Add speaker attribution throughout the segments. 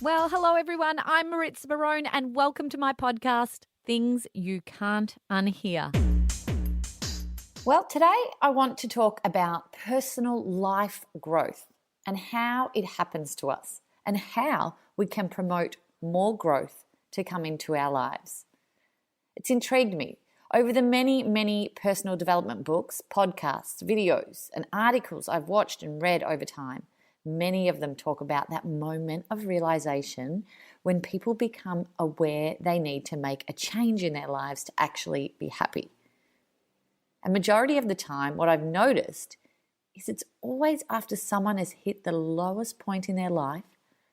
Speaker 1: Well, hello everyone. I'm Maritza Barone and welcome to my podcast, Things You Can't Unhear. Well, today I want to talk about personal life growth and how it happens to us and how we can promote more growth to come into our lives. It's intrigued me. Over the many personal development books, podcasts, videos, and articles I've watched and read over time, many of them talk about that moment of realization when people become aware they need to make a change in their lives to actually be happy. A majority of the time, what I've noticed is it's always after someone has hit the lowest point in their life,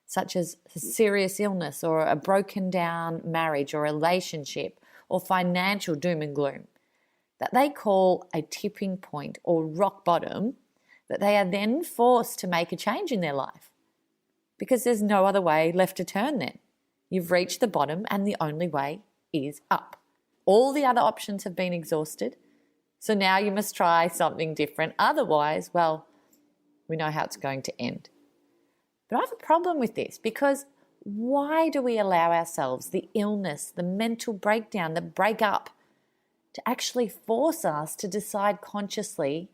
Speaker 1: such as a serious illness or a broken down marriage or relationship or financial doom and gloom, that they call a tipping point or rock bottom, that they are then forced to make a change in their life because there's no other way left to turn then. You've reached the bottom and the only way is up. All the other options have been exhausted, so now you must try something different. Otherwise, well, we know how it's going to end. But I have a problem with this because why do we allow ourselves the illness, the mental breakdown, the breakup to actually force us to decide consciously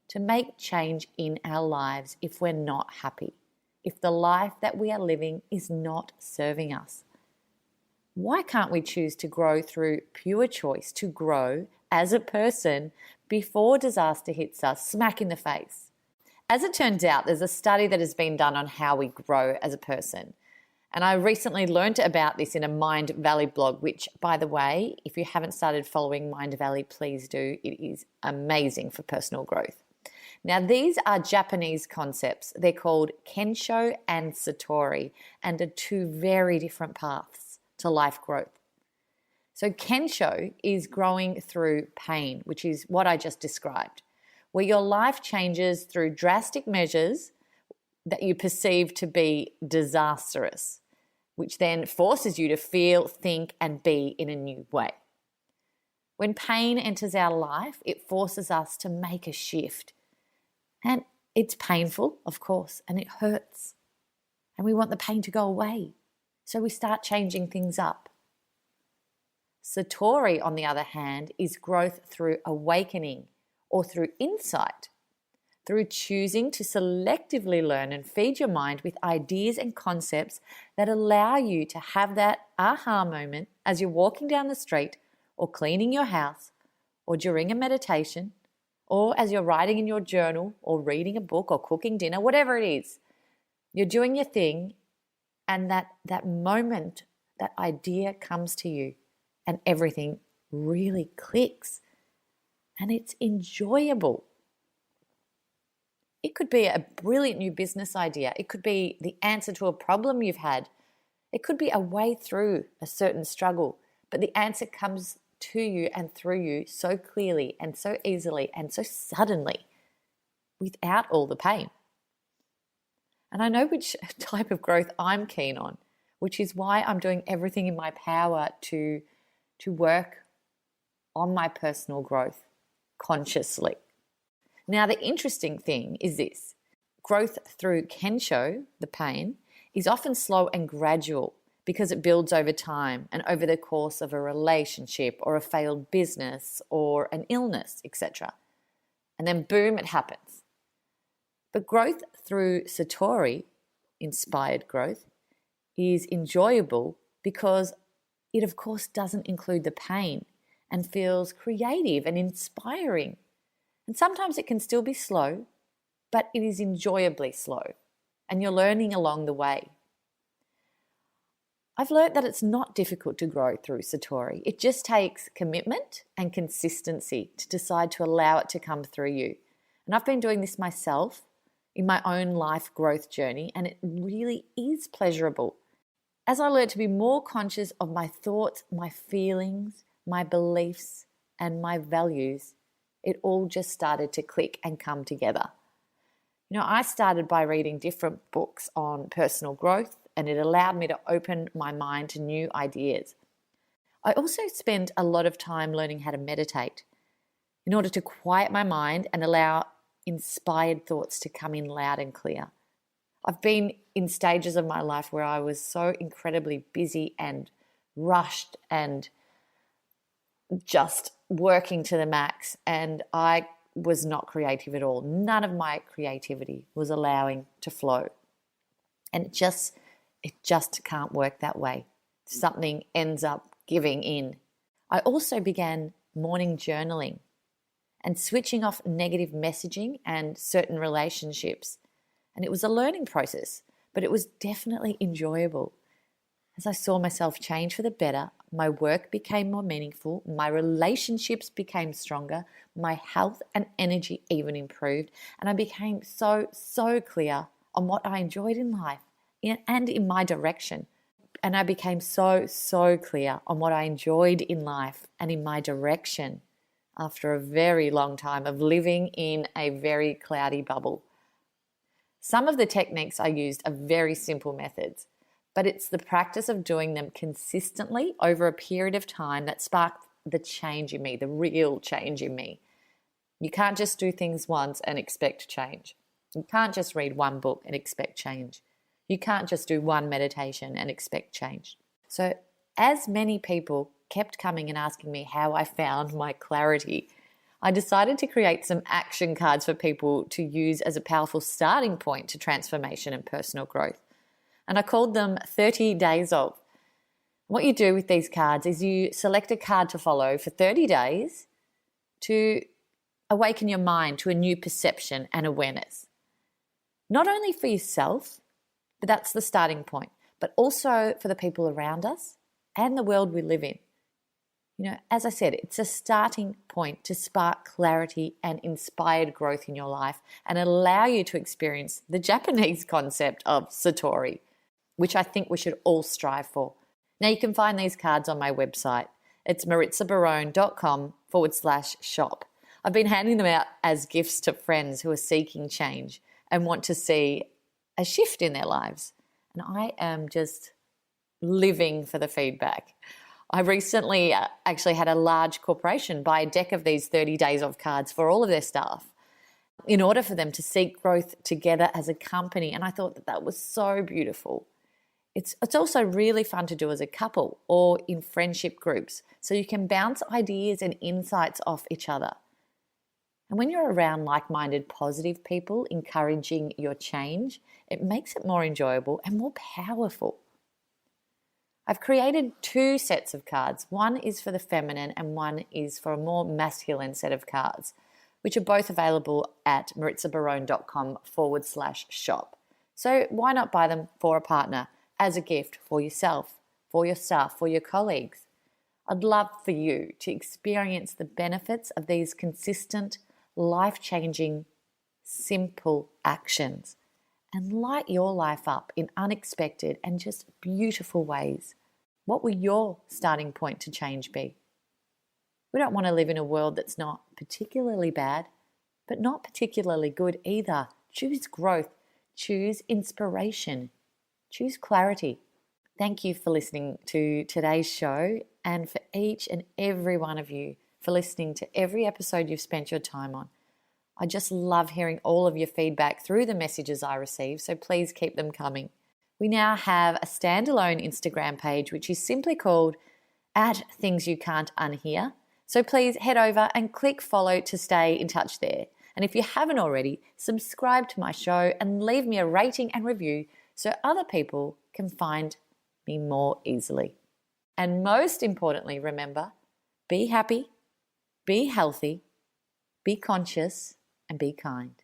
Speaker 1: to make change in our lives if we're not happy, if the life that we are living is not serving us? Why can't we choose to grow through pure choice, to grow as a person before disaster hits us smack in the face? As it turns out, there's a study that has been done on how we grow as a person. And I recently learned about this in a Mind Valley blog, which, by the way, if you haven't started following Mind Valley, please do. It is amazing for personal growth. Now, these are Japanese concepts. They're called Kensho and Satori and are two very different paths to life growth. So Kensho is growing through pain, which is what I just described, where your life changes through drastic measures that you perceive to be disastrous, which then forces you to feel, think, and be in a new way. When pain enters our life, it forces us to make a shift. And it's painful, of course, and it hurts. And we want the pain to go away. So we start changing things up. Satori, on the other hand, is growth through awakening or through insight, through choosing to selectively learn and feed your mind with ideas and concepts that allow you to have that aha moment as you're walking down the street or cleaning your house or during a meditation, or as you're writing in your journal or reading a book or cooking dinner, whatever it is. You're doing your thing and that moment, that idea comes to you and everything really clicks and it's enjoyable. It could be a brilliant new business idea. It could be the answer to a problem you've had. It could be a way through a certain struggle, but the answer comes to you and through you so clearly and so easily and so suddenly without all the pain. And I know which type of growth I'm keen on, which is why I'm doing everything in my power to work on my personal growth consciously. Now, the interesting thing is this: growth through Kensho, the pain, is often slow and gradual because it builds over time and over the course of a relationship or a failed business or an illness, etc. And then boom, it happens. But growth through Satori, inspired growth, is enjoyable because it, of course, doesn't include the pain and feels creative and inspiring. And sometimes it can still be slow, but it is enjoyably slow, and you're learning along the way. I've learned that it's not difficult to grow through Satori. It just takes commitment and consistency to decide to allow it to come through you. And I've been doing this myself in my own life growth journey, and it really is pleasurable. As I learned to be more conscious of my thoughts, my feelings, my beliefs, and my values, it all just started to click and come together. You know, I started by reading different books on personal growth, and it allowed me to open my mind to new ideas. I also spent a lot of time learning how to meditate in order to quiet my mind and allow inspired thoughts to come in loud and clear. I've been in stages of my life where I was so incredibly busy and rushed and just working to the max, and I was not creative at all. None of my creativity was allowing to flow. And it just can't work that way. Something ends up giving in. I also began morning journaling and switching off negative messaging and certain relationships. And it was a learning process, but it was definitely enjoyable. As I saw myself change for the better, my work became more meaningful, my relationships became stronger, my health and energy even improved, and I became so clear on what I enjoyed in life and in my direction. And I became so clear on what I enjoyed in life and in my direction after a very long time of living in a very cloudy bubble. Some of the techniques I used are very simple methods, but it's the practice of doing them consistently over a period of time that sparked the change in me, the real change in me. You can't just do things once and expect change. You can't just read one book and expect change. You can't just do one meditation and expect change. So as many people kept coming and asking me how I found my clarity, I decided to create some action cards for people to use as a powerful starting point to transformation and personal growth. And I called them 30 Days Of. What you do with these cards is you select a card to follow for 30 days to awaken your mind to a new perception and awareness. Not only for yourself, but that's the starting point, but also for the people around us and the world we live in. You know, as I said, it's a starting point to spark clarity and inspired growth in your life and allow you to experience the Japanese concept of Satori, which I think we should all strive for. Now, you can find these cards on my website. It's maritzabarone.com/shop. I've been handing them out as gifts to friends who are seeking change and want to see a shift in their lives. And I am just living for the feedback. I recently actually had a large corporation buy a deck of these 30 Days Of cards for all of their staff in order for them to seek growth together as a company. And I thought that was so beautiful. It's also really fun to do as a couple or in friendship groups, so you can bounce ideas and insights off each other. And when you're around like-minded, positive people encouraging your change, it makes it more enjoyable and more powerful. I've created 2 sets of cards. One is for the feminine and one is for a more masculine set of cards, which are both available at maritzabarone.com/shop. So why not buy them for a partner as a gift for yourself, for your staff, for your colleagues? I'd love for you to experience the benefits of these consistent, life-changing, simple actions and light your life up in unexpected and just beautiful ways. What will your starting point to change be? We don't want to live in a world that's not particularly bad, but not particularly good either. Choose growth, choose inspiration, choose clarity. Thank you for listening to today's show, and for each and every one of you for listening to every episode you've spent your time on. I just love hearing all of your feedback through the messages I receive, so please keep them coming. We now have a standalone Instagram page, which is simply called @ThingsYouCan'tUnhear. So please head over and click follow to stay in touch there. And if you haven't already, subscribe to my show and leave me a rating and review so other people can find me more easily. And most importantly, remember, be happy, be healthy, be conscious, and be kind.